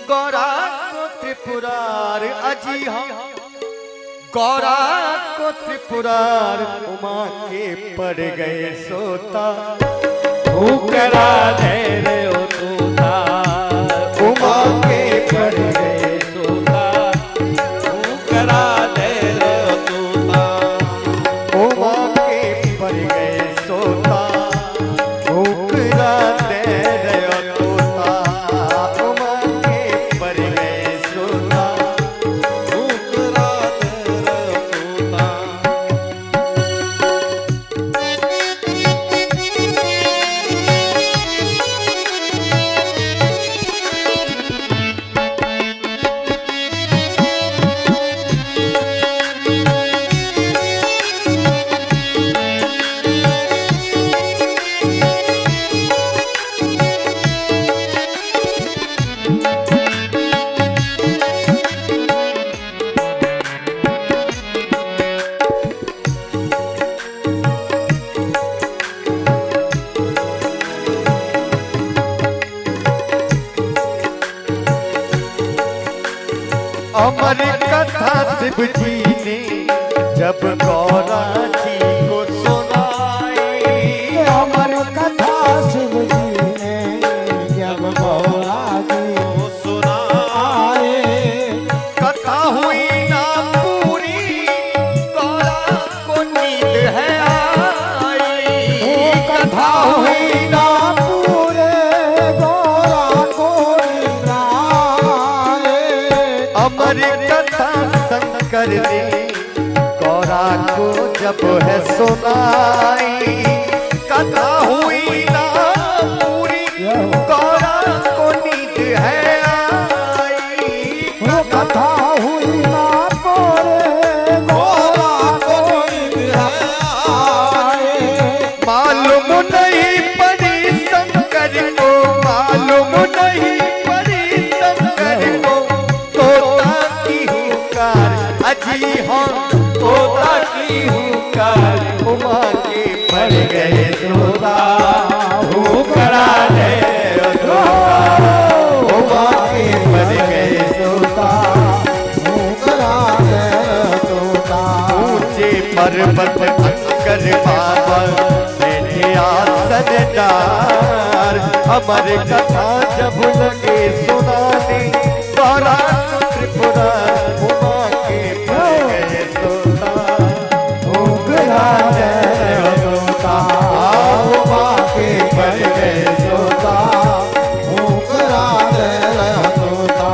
गौरा को त्रिपुरार अजी हम गौरा को त्रिपुरार उमा के पड़ गए सोता करा दे रे ओ तोता उमा के पड़ गए सोता करा दे रे ओ तोता उमा के पड़ गए सोता करा दे रे ओ तोता उमा के पड़ गए सोता करा दे रे ओ तोता। अमर कथा शिव जी ने जब गौरा जी को सुनाई अमर कथा शिव जी ने जब गौरा जी ओ सुनाए कथा हुई ना पूरी गौरा को नींद है आई कथा हुई ना पूरे गौरा को नींद आए। अमर कथा शंकर ने गौरा को जब है सुनाई कथा हुई ना पूरी गौरा को नींद है आई कथा हुई ना पूरे गौरा को नींद आए। मालूम नहीं पड़ी शंकर को मालूम नहीं पड़ी शंकर को तोता की हुकार अजी हम तोता की हुकार उमा के पड़ गए तोता करा दे उमा के पड़ गए तोता ऊंचे पर्वत अंकर बाबा बैठे आसन डार अमर कथा जब लगे सुनाने गौरा त्रिपुरा उमा के पड़ गए तोता करा दे तोता उमा के पड़ गए तोता करा दे तोता।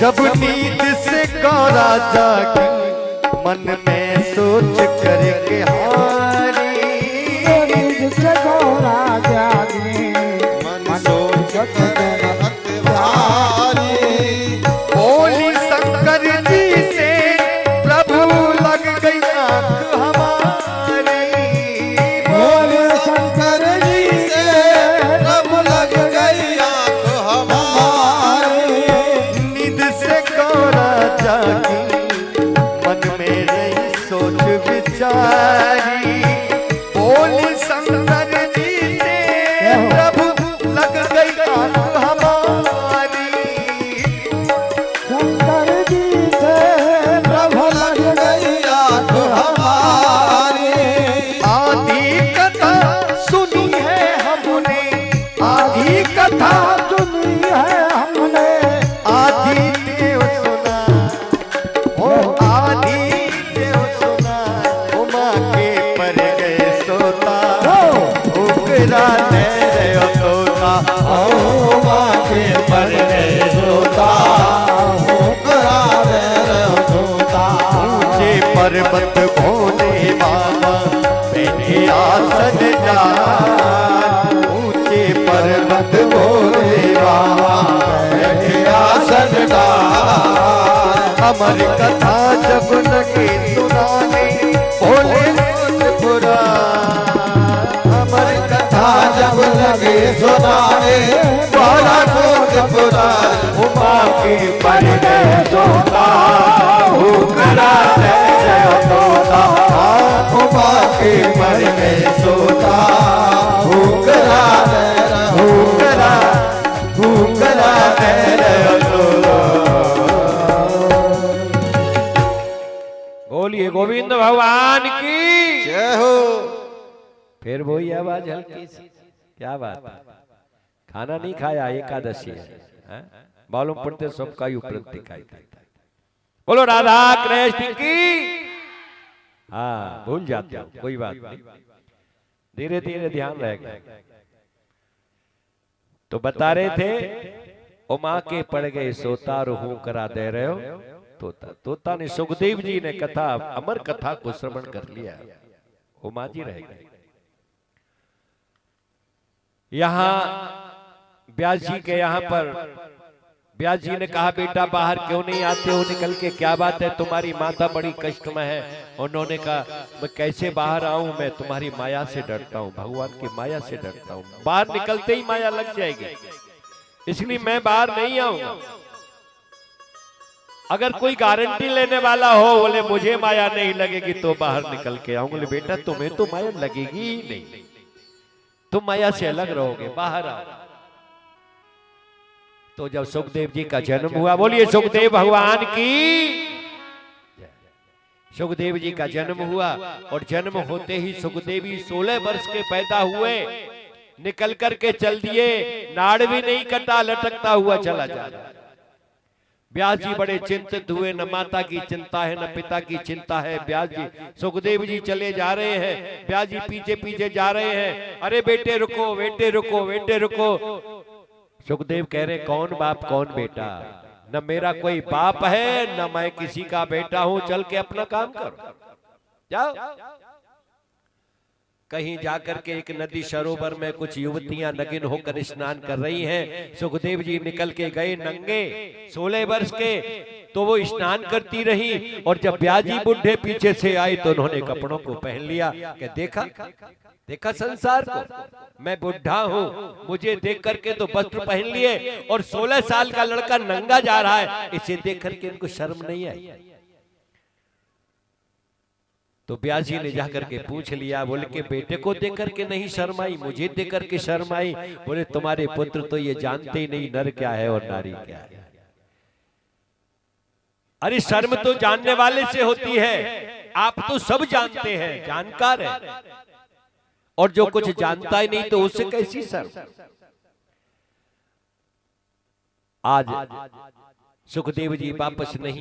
जब नींद से गौरा जागी मन में सोच करके हारी नींद से गौरा जागी मन सोच भारी बोली शंकर जी से प्रभु लग गई आंख हमारी बोले शंकर जी से रब लग गई आंख हमारी नींद से गौरा जागी मन में रही सोच विचारी बोली शंकर जी से प्रभु लग गई आंख हमारी शंकर जी से प्रभु लग गई आंख हमारी। आधी कथा सुनी है हमने आधी कथा सुनी है हमने आधी देव सुना हो आधी देव सुना उमा के पर गए सोता उकरा दे रे ओ तोता उमा के पर गए सोता करा दे तोता। ऊंचे पर्वत भोले बाबा बैठे आसन डार देवा बैठे आसन डार। अमर कथा जब लगे सुनाने बोले पुरा। अमर कथा जब लगे सुनाए बड़ा कोट पुराण। उमा के पर गए सोता हुकरा दे तोता। उमा के पर में सोता हुकरा हुकरा हुकरा दे बोलिए गोविंद भगवान की। जय हो। फिर वही आवाज हल्की सी, क्या बात है। खाना नहीं खाया, एकादशी है, हैं? मालूम पड़ते सबका ही उपलब्ध दिखाई देता है। बोलो राधा कृष्ण की। हाँ भूल जाते हो, कोई बात नहीं, धीरे धीरे ध्यान रहेगा। तो बता रहे थे उमा के पड़ गए सोता रूहू करा दे रहे हो तोता। तोता ने, सुखदेव जी ने कथा, अमर कथा को श्रवण कर लिया, उमा जी रह गए। यहाँ व्यास जी के यहाँ पर व्यास जी ने कहा बेटा बाहर क्यों नहीं आते हो निकल के, क्या बात है, तुम्हारी माता बड़ी कष्ट में है। उन्होंने कहा मैं कैसे बाहर आऊं, मैं तुम्हारी माया से डरता हूं, भगवान की माया से डरता हूं, बाहर निकलते ही माया लग जाएगी, इसलिए मैं बाहर नहीं आऊंगा। अगर कोई गारंटी लेने वाला हो, बोले मुझे माया नहीं लगेगी तो बाहर निकल के आऊंगा। बोले बेटा तुम्हें तो माया लगेगी ही नहीं, तुम माया से अलग रहोगे, बाहर आओ। तो जब सुखदेव जी का जन्म हुआ, बोलिए सुखदेव भगवान की। सुखदेव जी का जन्म हुआ और जन्म होते ही सुखदेव जी 16 वर्ष के पैदा हुए, निकल करके चल दिए, नाड़ भी नहीं कटा, लटकता हुआ चला जा रहा है। व्यास जी बड़े चिंतित हुए, न माता की चिंता है न पिता की चिंता है। व्यास जी, सुखदेव जी चले जा रहे हैं, व्यास जी पीछे पीछे जा रहे हैं, अरे बेटे रुको, बेटे रुको, बेटे रुको। सुखदेव कह रहे कौन बाप कौन बेटा, न मेरा कोई बाप है न मैं किसी का बेटा हूं, चल के अपना काम करो, जाओ। कहीं जाकर के एक नदी सरोवर में कुछ युवतियां नगिन होकर स्नान कर रही हैं। सुखदेव जी निकल के गए नंगे, 16 वर्ष के, तो वो स्नान करती रही। और जब व्यास जी बुढ़े पीछे से आए तो उन्होंने कपड़ों को पहन लिया कि देखा देखा संसार को, मैं बुढ़ा हूँ, मुझे देख करके तो वस्त्र पहन लिए और 16 साल का लड़का नंगा जा रहा है, इसे देख करके इनको शर्म नहीं आई। तो व्यास जी ने जाकर के पूछ लिया, बोले कि बेटे को देख करके नहीं शर्म आई, मुझे देख करके शर्म आई। बोले तुम्हारे पुत्र तो ये जानते ही नहीं नर क्या है और नारी क्या है। अरे शर्म तो जानने वाले से होती है, आप तो सब जानते हैं, जानकार है, और जो कुछ जानता ही नहीं तो उससे कैसी शर्म। आज सुखदेव जी वापस नहीं